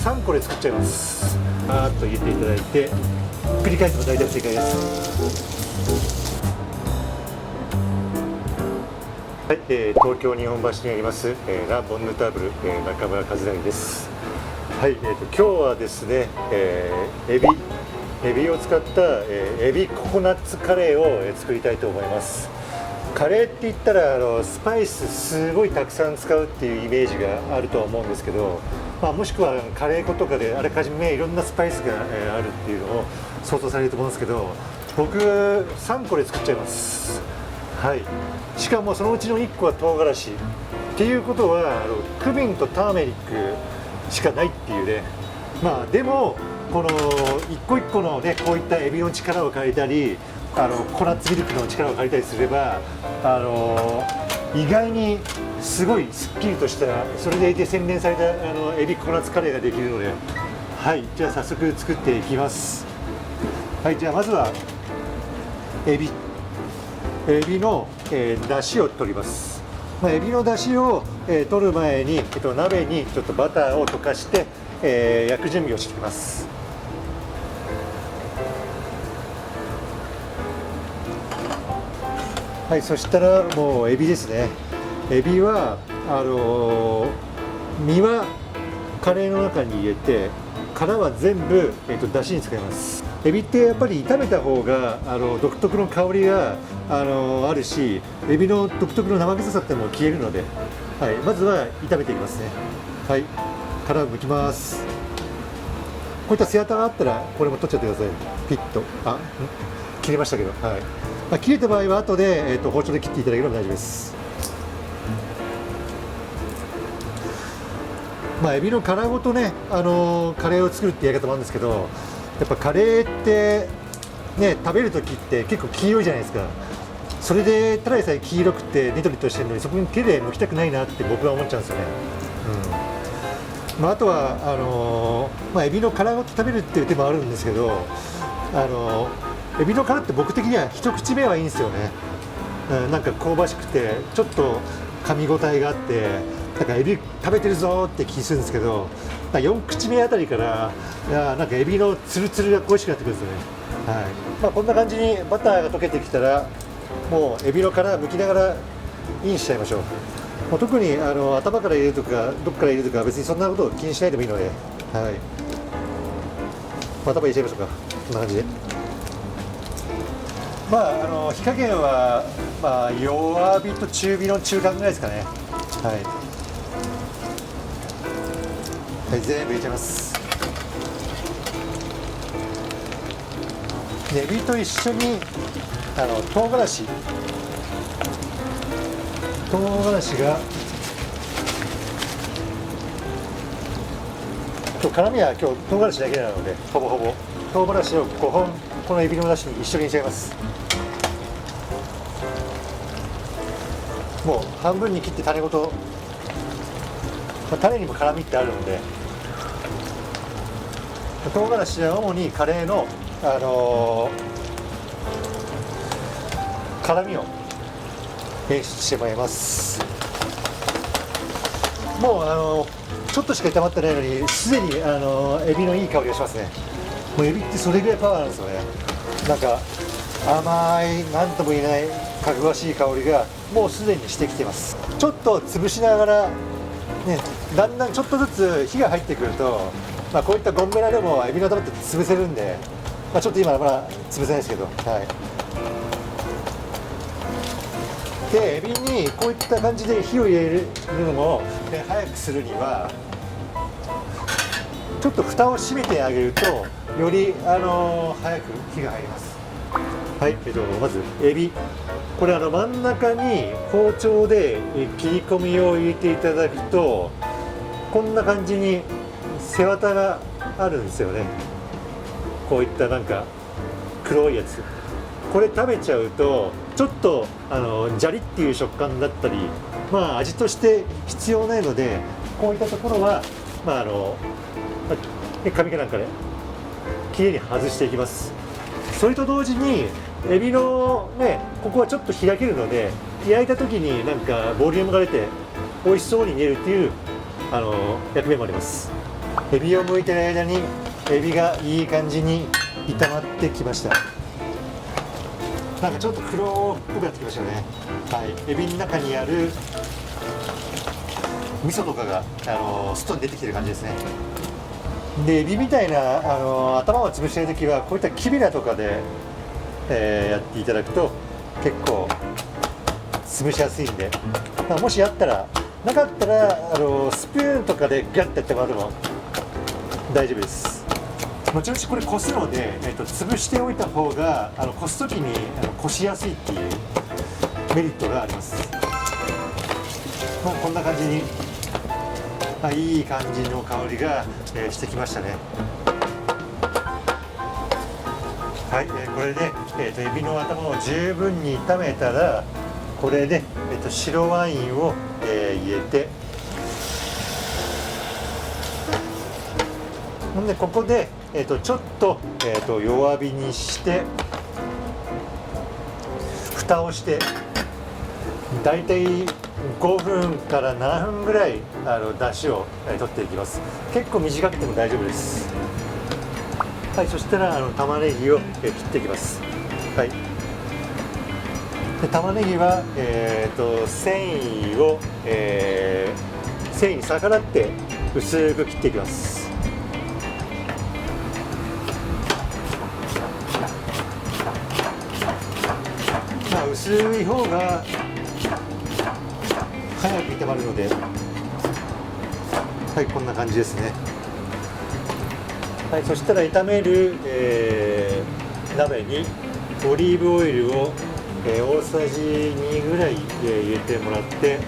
3個で作っちゃいます。バーッと入れていただいて繰り返せば大体正解です。はい、東京日本橋にあります、ラ・ボンヌターブル、中村和成です。はい、今日はですね、エビを使った、エビココナッツカレーを、作りたいと思います。カレーって言ったらスパイスすごいたくさん使うっていうイメージがあるとは思うんですけど、もしくはカレー粉とかであらかじめいろんなスパイスが、あるっていうのを想像されると思うんですけど、僕3個で作っちゃいます。はい、しかもそのうちの1個は唐辛子っていうことはクミンとターメリックしかないっていうね。でもこの一個一個のね、こういったエビの力を借りたりココナッツミルクの力を借りたりすれば意外にすごいすっきりとしたそれでいて洗練されたエビココナッツカレーができるので、はい、じゃあ早速作っていきます。はい、じゃあまずはエビの、出汁を取ります。エビの出汁を、取る前に、鍋にちょっとバターを溶かして、焼く準備をしていきます。はい、そしたらもうエビですね。エビは身はカレーの中に入れて殻は全部、出汁に使います。エビってやっぱり炒めた方が独特の香りがあるし、エビの独特の生臭さっても消えるので、はい、まずは炒めていきますね。はい、殻を剥きます。こういった背わたがあったらこれも取っちゃってください。ピッと切れましたけど、はい、切れた場合は後で、包丁で切っていただければ大丈夫です。エビの殻ごとね、カレーを作るってやり方もあるんですけど、やっぱカレーってね、食べるときって結構黄色いじゃないですか。それでただでさえ黄色くてニトリとしてるのにそこに手で剥きたくないなって僕は思っちゃうんですよね。あとはエビの殻ごと食べるっていう手もあるんですけど、エビの殻って僕的には一口目はいいんですよね。なんか香ばしくてちょっと噛み応えがあって、なんかエビ食べてるぞって気するんですけど、4口目あたりからなんかエビのツルツルが恋しくなってくるんですよね。はい、こんな感じにバターが溶けてきたらもうエビの殻剥きながらインしちゃいましょう。特に頭から入れるとかどっから入れるとか別にそんなことを気にしないでもいいので、はい、頭入れちゃいましょうか。こんな感じで火加減は弱火と中火の中間ぐらいですかね。はい、全部入れちゃいます。エビと一緒に唐辛子が辛みは今日唐辛子だけなのでほぼ唐辛子を5本このエビの出汁に一緒に入れちゃいます。もう半分に切って種ごと、種にも辛みってあるので、唐辛子は主にカレーの、辛みを演出してもらいます。もうちょっとしか炒まってないのにすでにエビのいい香りがしますね。もうエビってそれぐらいパワーなんですよね。なんか甘い何とも言えないかぐわしい香りがもうすでにしてきてます。ちょっと潰しながらね、だんだんちょっとずつ火が入ってくると、こういったゴンベラでもエビの頭って潰せるんで、ちょっと今まだ潰せないですけど、はい。でエビにこういった感じで火を入れるのも、早くするにはちょっと蓋を閉めてあげるとより早く火が入ります。はい、まずエビ、これ真ん中に包丁で切り込みを入れていただくとこんな感じに背わたがあるんですよね。こういったなんか黒いやつ、これ食べちゃうとちょっとジャリっていう食感だったり、味として必要ないので、こういったところは紙かなんかできれいに外していきます。それと同時にエビのね、ここはちょっと開けるので焼いた時になんかボリュームが出て美味しそうに見えるっていう役目もあります。エビを剥いてる間にエビがいい感じに炒まってきました。なんかちょっと黒っぽくなってきましたよね。はい、エビの中にある味噌とかが、外に出てきてる感じですね。でエビみたいな、頭を潰している時はこういった木べらとかで、やっていただくと結構潰しやすいんで、もしあったら、なかったらスプーンとかでガッてやってもらっても大丈夫です。後々これこすので、潰しておいた方がこす時にこしやすいっていうメリットがあります。こんな感じに、いい感じの香りが、してきましたね。はい、これで、エビの頭を十分に炒めたら、これで、白ワインを、入れて、ほんでここで、ちょっと、弱火にして蓋をしてだいたい5分から7分ぐらい出汁を、取っていきます。結構短くても大丈夫です。はい、そしたら玉ねぎを、切っていきます。はい、で玉ねぎは、繊維を、繊維に逆らって薄く切っていきます。薄い方が早く炒まるので、はい、こんな感じですね。はい、そしたら炒める、鍋にオリーブオイルを、大さじ2ぐらい、入れてもらって、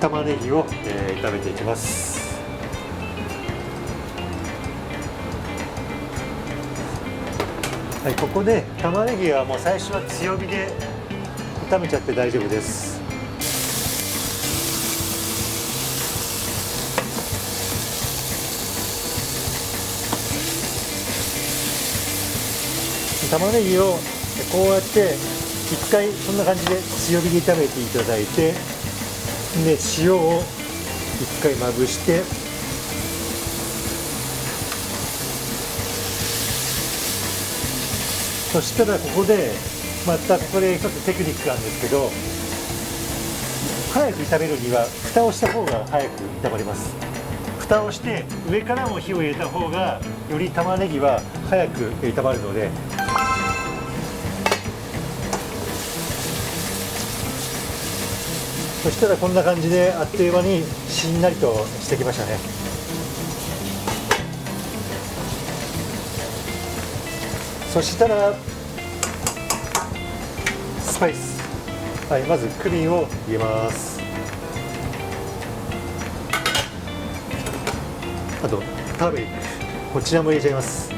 玉ねぎを、炒めていきます。はい、ここで玉ねぎはもう最初は強火で炒めちゃって大丈夫です。玉ねぎをこうやって一回そんな感じで強火で炒めていただいて、で塩を一回まぶして、そしたらここでまたこれ一つテクニックなんですけど、早く炒めるには蓋をした方が早く炒まります。蓋をして上からも火を入れた方がより玉ねぎは早く炒まるので、そしたらこんな感じであっという間にしんなりとしてきましたね。そしたらスパイス、はい、まずクミンを入れます。あとターメリック、こちらも入れちゃいます。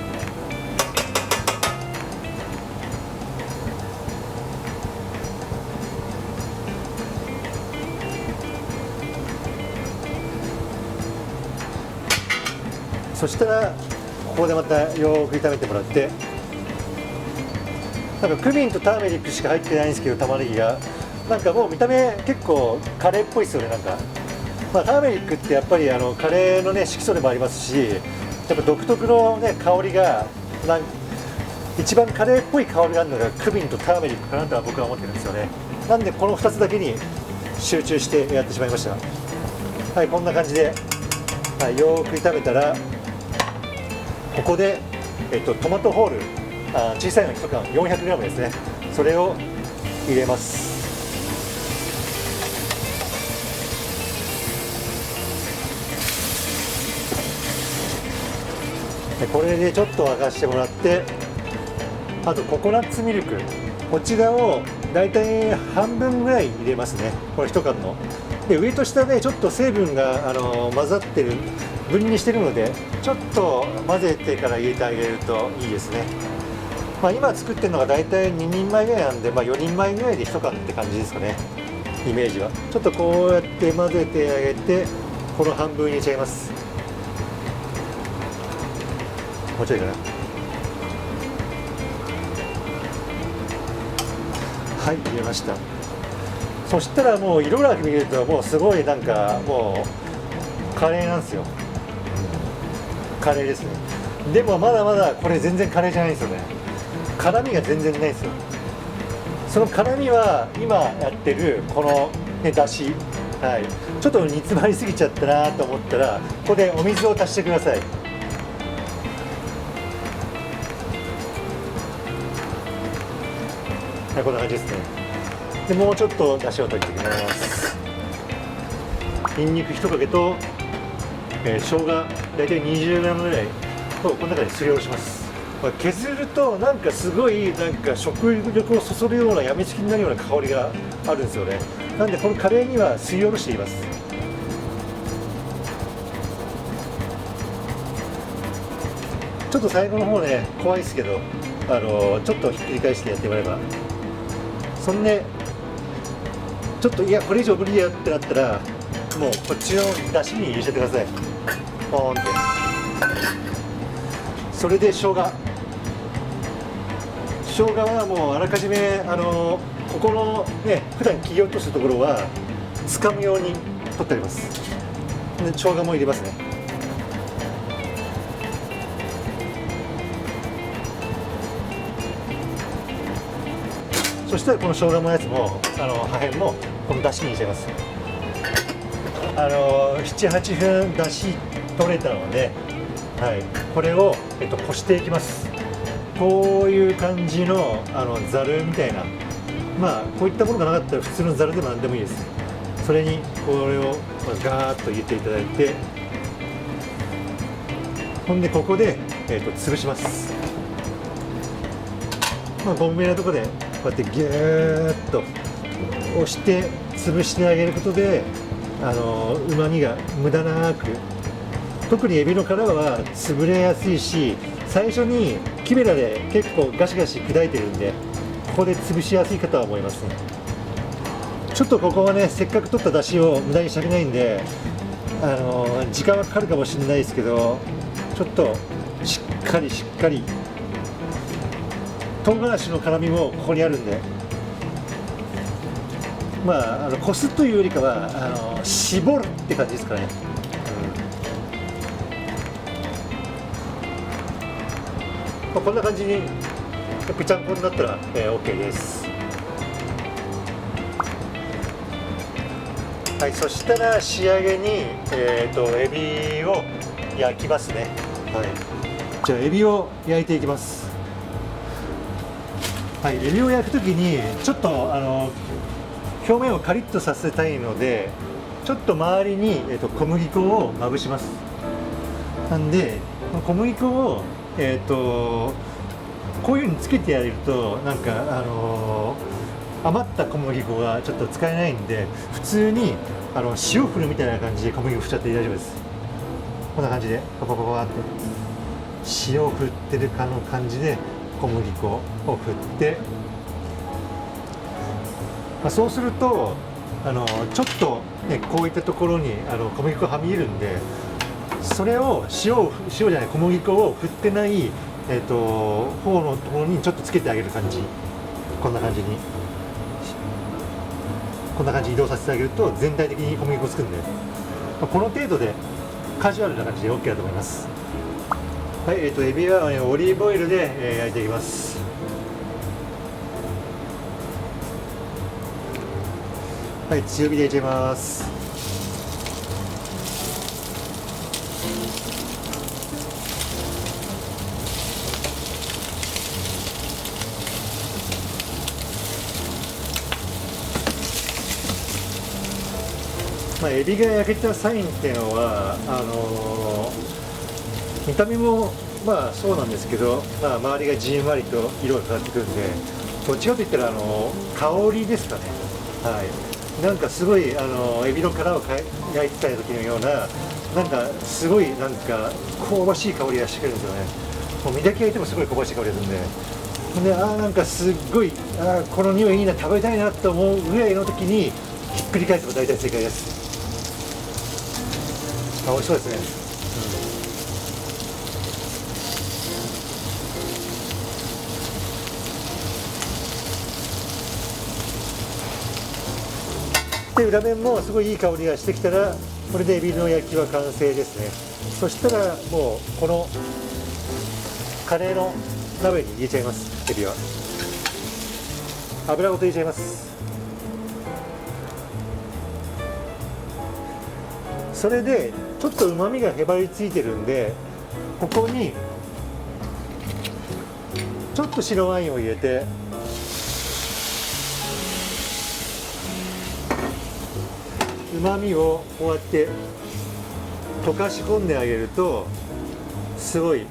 そしたらここでまたよく炒めてもらって、なんかクミンとターメリックしか入ってないんですけど、玉ねぎがなんかもう見た目結構カレーっぽいですよね。なんか、ターメリックってやっぱりカレーのね色素でもありますし、やっぱ独特のね香りが一番カレーっぽい香りがあるのがクミンとターメリックかなとは僕は思ってるんですよね。なんでこの2つだけに集中してやってしまいました。はい、こんな感じで、はい、よーく炒めたらここで、トマトホール、小さいの1缶 400g ですね。それを入れます。これでちょっと沸かしてもらって、あとココナッツミルク、こちらをだいたい半分ぐらい入れますね。これ1缶ので、上と下でちょっと成分が混ざってる、分離してるので、ちょっと混ぜてから入れてあげるといいですね。今作ってるのがだいたい2人前ぐらいなんで、4人前ぐらいで1缶って感じですかね、イメージは。ちょっとこうやって混ぜてあげて、この半分入れちゃいます。もうちょいかな。はい、入れました。そしたらもう色だけ見るともうすごいなんかもうカレーなんですよ。カレーですね。でもまだまだこれ全然カレーじゃないんですよね。辛みが全然ないんですよ。その辛みは今やってるこの、ね、だし、はい、ちょっと煮詰まりすぎちゃったなと思ったらここでお水を足してください。はい、こんな感じですね。でもうちょっとだしを取っていきます。にんにく1かけと、生姜大体20g ぐらいをこの中にすりおろします。削るとなんかすごいなんか食欲をそそるようなやみつきになるような香りがあるんですよね。なんでこのカレーにはすりおろしています。ちょっと最後の方ね怖いですけど、ちょっとひっくり返してやってもらえば、そんでちょっといやこれ以上無理やってなったらもうこっちのだしに入れちゃってください。ポーンって。それで生姜はもうあらかじめここのね普段切り落とすところは掴むように取ってあります。で生姜も入れますね。そしたらこの生姜のやつも破片もこのだしに入れちゃいます。7、8分だし取れたので、はい、これを、こしていきます。こういう感じのざるみたいな、まあこういったものがなかったら普通のざるでも何でもいいです。それにこれをガーッと入れていただいて、ほんでここで、潰します。まあゴムベラのところでこうやってギューッと押して潰してあげることでうまみが無駄なく、特にエビの殻は潰れやすいし、最初に木べらで結構ガシガシ砕いてるんでここで潰しやすいかとは思いますね。ちょっとここはねせっかく取った出汁を無駄にしたくないんで時間はかかるかもしれないですけど、ちょっとしっかり唐辛子の辛みもここにあるんで、まあこすというよりかは絞るって感じですかね。こんな感じにぺちゃんこになったら、OK です。はい、そしたら仕上げに、エビを焼きますね。はい、じゃあエビを焼いていきます。はい、エビを焼くときにちょっと表面をカリッとさせたいのでちょっと周りに、小麦粉をまぶします。なんで小麦粉をこういうふうにつけてやるとなんか余った小麦粉がちょっと使えないんで、普通に塩振るみたいな感じで小麦粉振っちゃって大丈夫です。こんな感じでパパパパって塩を振ってるかの感じで小麦粉を振って、そうするとちょっと、ね、こういったところに小麦粉はみ出るんで、それを塩じゃない小麦粉を振ってない方のところにちょっとつけてあげる感じ。こんな感じに移動させてあげると全体的に小麦粉つくんで、この程度でカジュアルな感じで OK だと思います。はい、エビは、オリーブオイルで、焼いていきます。はい、強火で焼いちゃいます。エビが焼けたサインっていうのは見た目もまあそうなんですけど、周りがじんわりと色が変わってくるんで、どっちかといったら香りですかね。はい、なんかすごいエビの殻を焼いてた時のような、なんかすごいなんか香ばしい香りがしてくるんですよね。もう身だけ焼いてもすごい香ばしい香りがするんで、なんかすっごいこの匂いいいな、食べたいなと思うぐらいの時にひっくり返せば大体正解です。美味しそうですね。で裏面もすごいいい香りがしてきたら、これでエビの焼きは完成ですね。そしたらもうこのカレーの鍋に入れちゃいます。エビは油ごと入れちゃいます。それでちょっとうまみがへばりついてるんで、ここにちょっと白ワインを入れて、うまみをこうやって溶かし込んであげると、すごい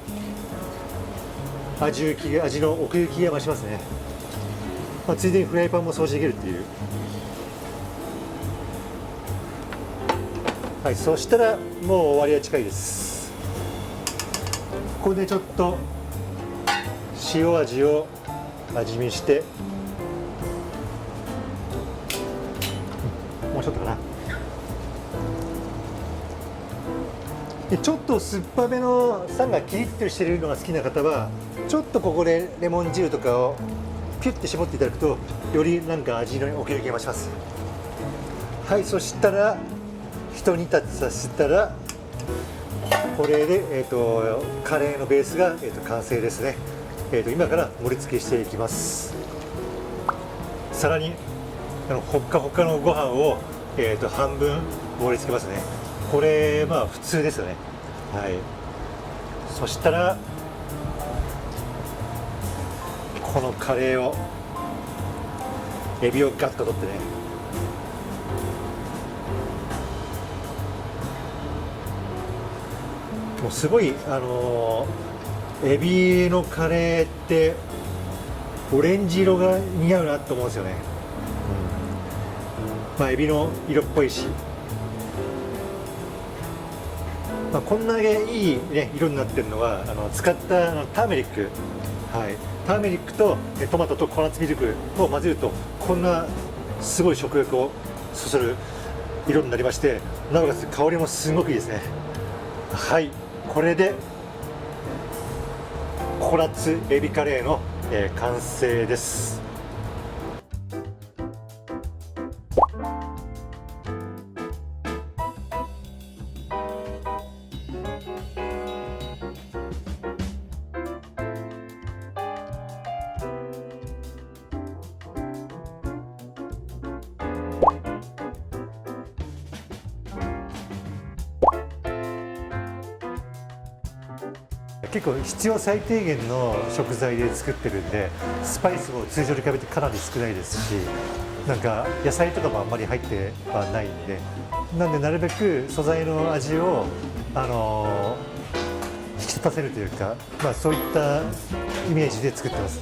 味の奥行きが増しますね。ついでにフライパンも掃除できるっていう。はい、そしたらもう終わりは近いです。ここでちょっと塩味を味見して、もうちょっとかな。でちょっと酸っぱめの酸がキリッとしてるのが好きな方は、ちょっとここでレモン汁とかをピュッて絞っていただくと、よりなんか味の奥行きが増します。はい、そしたら一煮立ちさせたら、これで、カレーのベースが、完成ですね。今から盛り付けしていきます。さらにほっかほかのご飯を、半分盛り付けますね。これまあ普通ですよね。はい、そしたらこのカレーを、エビをガッと取ってね、もうすごいエビのカレーってオレンジ色が似合うなと思うんですよね。まあエビの色っぽいし、まあ、こんなにいい、ね、色になってるのは使ったターメリック、はい、ターメリックとトマトとココナッツミルクを混ぜると、こんなすごい食欲をそそる色になりまして、なおかつ香りもすごくいいですね。はい、これでココナッツエビカレーの、完成です。結構必要最低限の食材で作ってるんで、スパイスも通常に比べてかなり少ないですし、なんか野菜とかもあんまり入ってはないんで、なんでなるべく素材の味を引き立たせるというか、まあそういったイメージで作ってます。